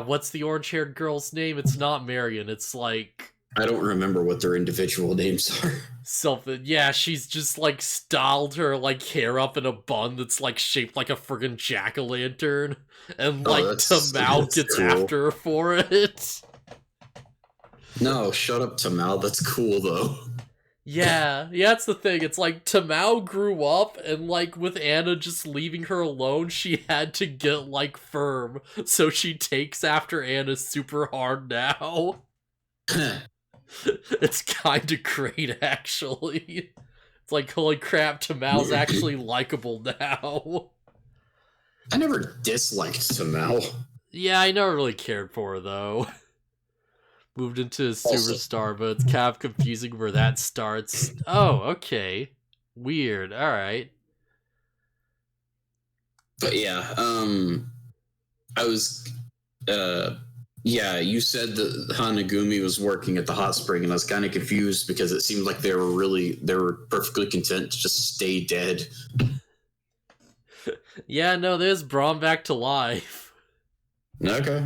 what's the orange-haired girl's name? It's not Marion, it's I don't remember what their individual names are. Something. Yeah, she's just styled her hair up in a bun that's shaped like a friggin' jack-o'-lantern, and Tamao gets cool. After her for it. No, shut up, Tamao. That's cool, though. Yeah, that's the thing. It's Tamao grew up, and with Anna just leaving her alone, she had to get firm, so she takes after Anna super hard now. It's kinda great, actually. It's holy crap, Tamao's actually likable now. I never disliked Tamao. Yeah, I never really cared for her, though. Moved into a superstar, but it's kind of confusing where that starts. Oh, okay. Weird. Alright. But yeah, I was, you said that Hanagumi was working at the hot spring, and I was kind of confused because it seemed like they were perfectly content to just stay dead. Yeah, no, there's Braum back to life. Okay.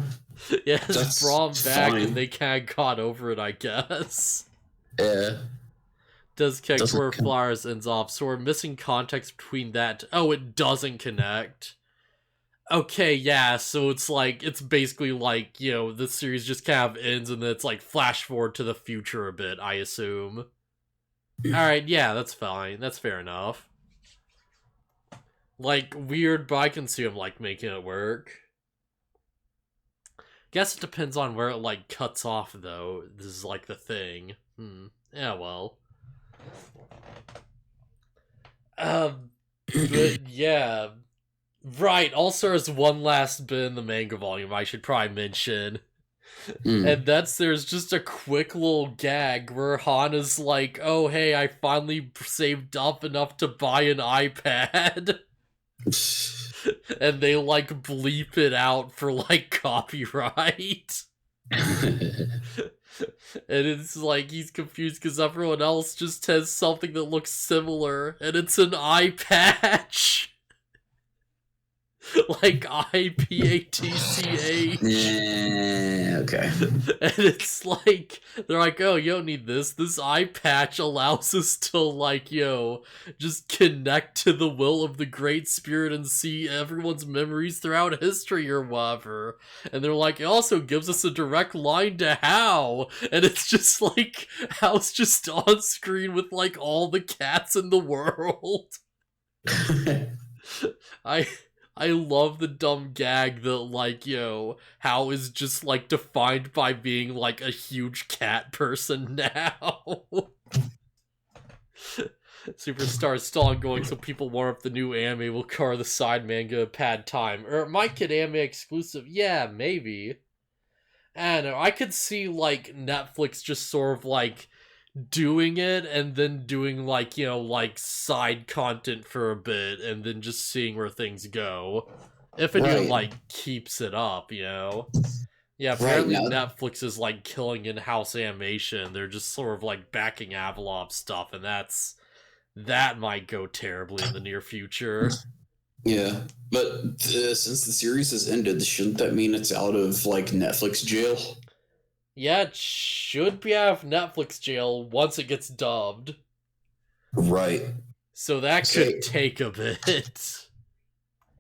Yeah, it's Braum back, and they kind of got over it, I guess. Yeah. Does connect where Flowers ends off, so we're missing context between that. Oh, it doesn't connect. Okay, yeah, so it's basically the series just kind of ends, and then it's flash forward to the future a bit, I assume. Alright, yeah, that's fine. That's fair enough. Weird, but I can see him, making it work. Guess it depends on where it, cuts off, though. This is, the thing. Yeah, well. But, yeah. Right, also there's one last bit in the manga volume I should probably mention. And there's just a quick little gag where Hana's oh, hey, I finally saved up enough to buy an iPad. And they bleep it out for copyright. And it's he's confused because everyone else just has something that looks similar, and it's an eye patch. IPATCH. Yeah, okay. And it's they're oh, you don't need this. This eye patch allows us to, just connect to the will of the Great Spirit and see everyone's memories throughout history or whatever. And they're it also gives us a direct line to Hao. And it's just Hao's just on screen with I love the dumb gag that, like, Hal is just, like, defined by being, like, a huge cat person now. Superstar still ongoing, so people warm up the new anime will cover the side manga pad time. Or it might get anime exclusive. Yeah, maybe. I don't know. I could see, like, Netflix just sort of, like, doing it and then doing, like, like, side content for a bit and then just seeing where things go. If it even, like, keeps it up, Yeah, apparently Netflix is, like, killing in-house animation. They're just sort of, like, backing Avalon stuff, and that might go terribly in the near future. Yeah, but since the series has ended, shouldn't that mean it's out of, like, Netflix jail? Yeah, it should be out of Netflix jail once it gets dubbed. Right. So that could take a bit.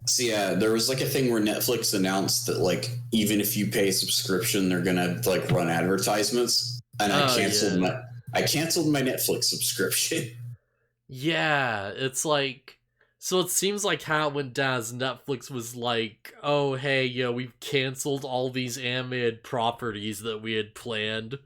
So yeah, there was, like, a thing where Netflix announced that, like, even if you pay a subscription, they're gonna, like, run advertisements. And I canceled my Netflix subscription. Yeah, it's like... So it seems like how it went down is Netflix was like, oh, hey, we've canceled all these animated properties that we had planned.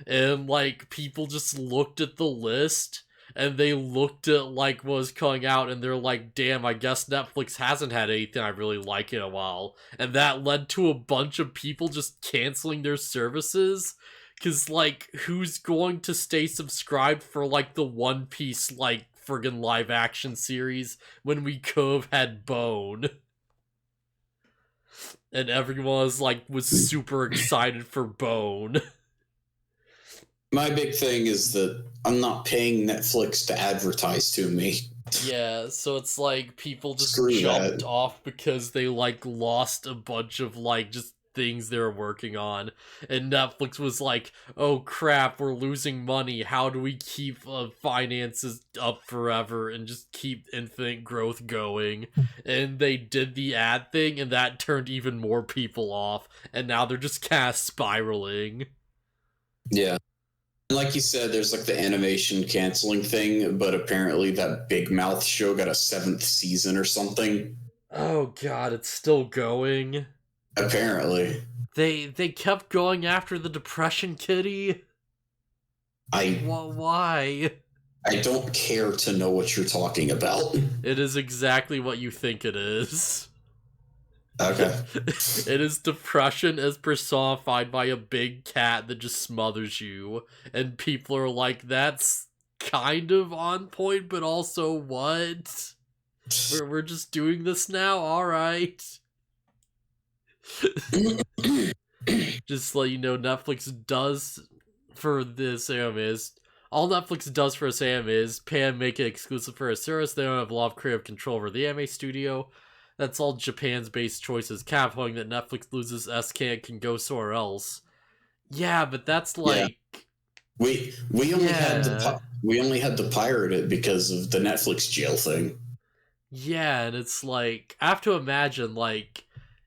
And, like, people just looked at the list, and they looked at, like, what was coming out, and they're like, damn, I guess Netflix hasn't had anything I really like in a while. And that led to a bunch of people just canceling their services. Because, like, who's going to stay subscribed for, like, the One Piece, like, friggin' live action series when we could have had Bone? And everyone was super excited for Bone. My big thing is that I'm not paying Netflix to advertise to me. Yeah, so it's like people just Screw jumped that. off because they, like, lost a bunch of, like, just things they were working on. And Netflix was like, oh crap, we're losing money. How do we keep finances up forever and just keep infinite growth going? And they did the ad thing, and that turned even more people off. And now they're just kind of spiraling. Yeah. Like you said, there's, like, the animation canceling thing, but apparently that Big Mouth show got a 7th season or something. Oh god, it's still going. Apparently. They kept going after the depression kitty. Why? I don't care to know what you're talking about. It is exactly what you think it is. Okay. It is depression as personified by a big cat that just smothers you. And people are like, that's kind of on point, but also what? We're just doing this now? Alright. Just to let you know, Netflix does for this anime is... All Netflix does for its anime is pay and make it exclusive for a service. They don't have a lot of creative control over the anime studio. That's all Japan's based choices. Kind of hoping that Netflix loses SK and can go somewhere else. Yeah, but that's like... Yeah. We only had to pirate it because of the Netflix jail thing. Yeah, and it's like... I have to imagine, like...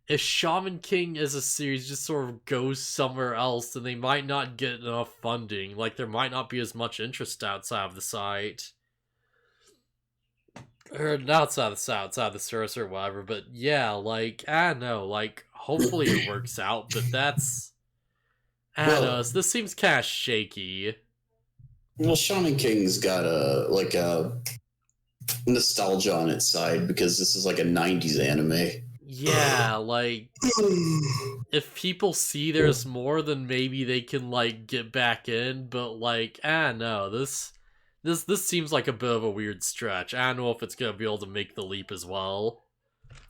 If Shaman King as a series just sort of goes somewhere else, then they might not get enough funding. Like, there might not be as much interest outside of the site. Or not outside of the site, outside of the service or whatever, but yeah, like, I don't know, like, hopefully it works out, but that's... I don't know, this seems kind of shaky. Well, Shaman King's got a nostalgia on its side because this is like a 90s anime. Yeah, like, if people see there's more, then maybe they can, like, get back in, but, like, I don't know, this seems like a bit of a weird stretch. I don't know if it's gonna be able to make the leap as well.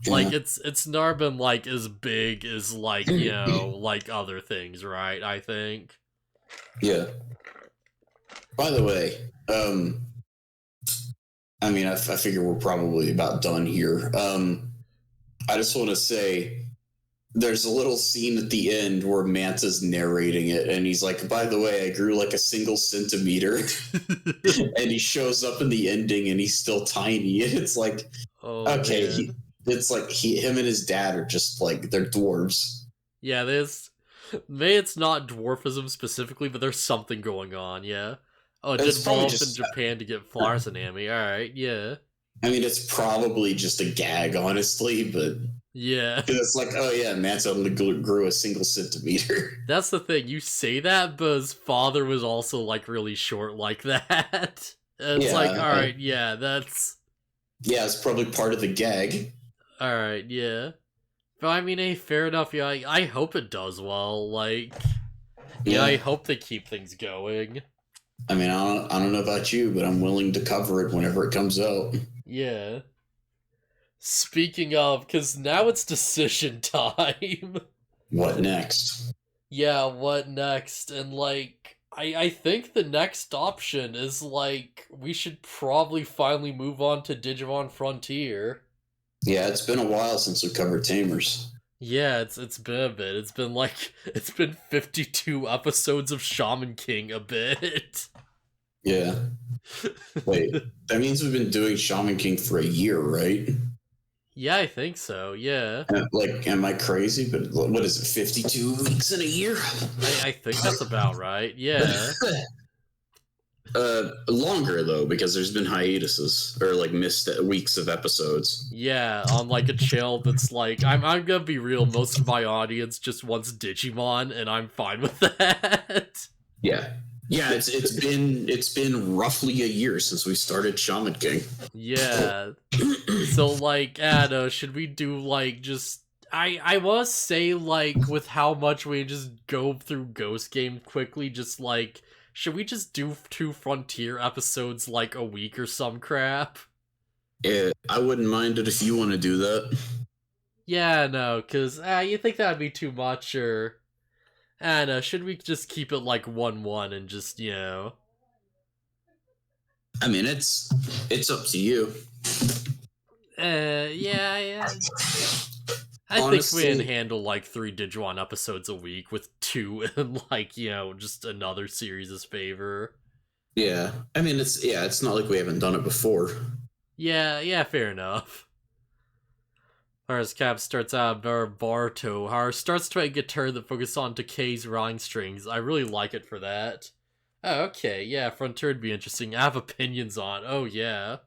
Like, it's never been, like, as big as, like, like other things, right, I think? Yeah. By the way, I mean, I figure we're probably about done here. I just want to say there's a little scene at the end where Manta's narrating it, and he's like, by the way, I grew like a single centimeter. And he shows up in the ending, and he's still tiny. It's like, okay, him and his dad are just like, they're dwarves. Yeah, maybe it's not dwarfism specifically, but there's something going on, yeah. Oh, it did fall off in Japan to get flowers and anime, alright, yeah. I mean, it's probably just a gag, honestly, but yeah, it's like, oh yeah, Matt's only grew a single centimeter. that's the thing. You say that, but his father was also like really short like that. It's like, all right, yeah, that's yeah, it's probably part of the gag. all right, yeah. But I mean, hey, fair enough. Yeah, I hope it does well. Like, yeah, I hope they keep things going. I mean, I don't know about you, but I'm willing to cover it whenever it comes out. Yeah. Speaking of, because now it's decision time. What next? Yeah, what next? And like, I think the next option is like, we should probably finally move on to Digimon Frontier. Yeah, it's been a while since we covered Tamers. Yeah, it's been a bit. It's been 52 episodes of Shaman King a bit. Yeah. Wait, that means we've been doing Shaman King for a year, right? Yeah, I think so, yeah. Like, am I crazy? But what is it, 52 weeks in a year? I think that's about right, yeah. Longer, though, because there's been hiatuses, or, like, missed weeks of episodes. Yeah, on, like, a channel that's, like, I'm gonna be real, most of my audience just wants Digimon, and I'm fine with that. Yeah. Yeah, it's been roughly a year since we started Shaman King. Yeah. So, like, I don't know, should we do, like, just... I want to say, like, with how much we just go through Ghost Game quickly, just, like... Should we just do 2 Frontier episodes, like, a week or some crap? Yeah, I wouldn't mind it if you want to do that. Yeah, no, because, you think that'd be too much, or... I don't know, should we just keep it, like, 1-1 and just, you know... I mean, it's up to you. Yeah. I Honestly, think we can handle, like, 3 Digimon episodes a week with 2 and, like, you know, just another series' favor. Yeah. I mean, it's not like we haven't done it before. Yeah, fair enough. Whereas Cap starts out Barto, Har starts to a guitar that focuses on Decay's rhyme strings. I really like it for that. Oh, okay, yeah, Frontier would be interesting. I have opinions on. Oh, yeah.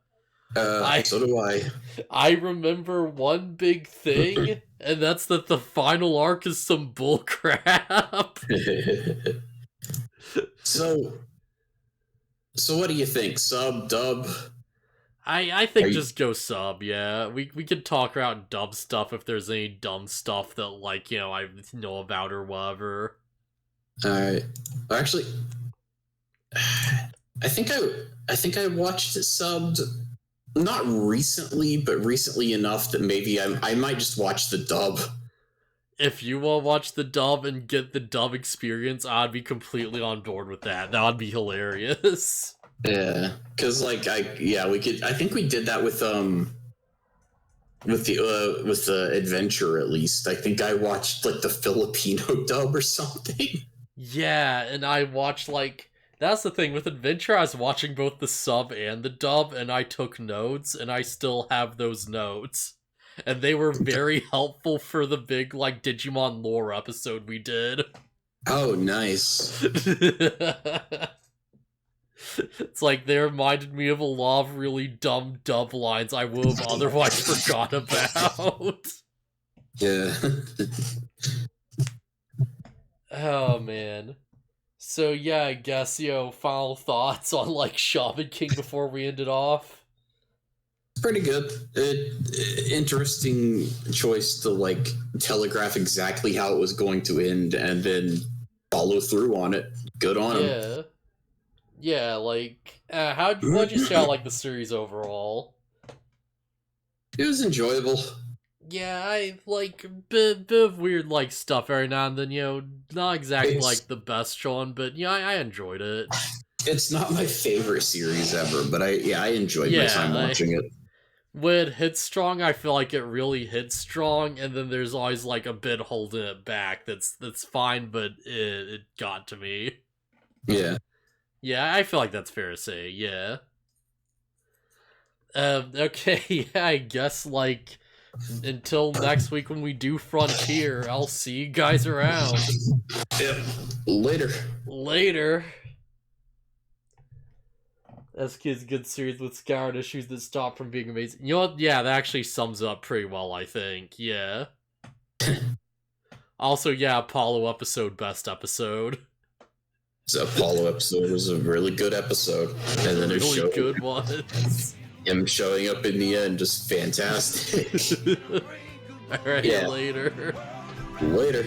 So do I. I remember one big thing, and that's that the final arc is some bullcrap. So what do you think? Sub, dub? I think just go sub, yeah. We could talk about dub stuff if there's any dumb stuff that, like, you know, I know about or whatever. Alright. Actually, I think I watched it subbed, not recently, but recently enough that maybe I might just watch the dub. If you want to watch the dub and get the dub experience, I'd be completely on board with that. That would be hilarious. Yeah, because like I think we did that with the adventure. At least I think I watched like the Filipino dub or something. Yeah, and I watched, like, that's the thing with Adventure, I was watching both the sub and the dub, and I took notes, and I still have those notes. And they were very helpful for the big, like, Digimon lore episode we did. Oh, nice. It's like, they reminded me of a lot of really dumb dub lines I would have otherwise forgot about. Yeah. Oh, man. So, yeah, I guess, you know, final thoughts on, like, Shaman King before we end it off? Pretty good. Interesting choice to, like, telegraph exactly how it was going to end and then follow through on it. Good on him. Yeah, like, what'd you say I like the series overall? It was enjoyable. Yeah, I like bit of weird like stuff every now and then, you know, not exactly like the best Sean, but yeah, I enjoyed it. It's not my favorite series ever, but I enjoyed my time watching it. When it hits strong, I feel like it really hits strong, and then there's always like a bit holding it back that's fine, but it got to me. Yeah. Yeah, I feel like that's fair to say, yeah. Okay, yeah, I guess, like, until next week when we do Frontier, I'll see you guys around. Yep. Later. Later. SK's good series with scarred issues that stop from being amazing. You know what? Yeah, that actually sums up pretty well, I think. Yeah. Also, yeah, Apollo episode, best episode. The Apollo episode was a really good episode. And then really good ones. Him showing up in the end, just fantastic. Alright, later. Later.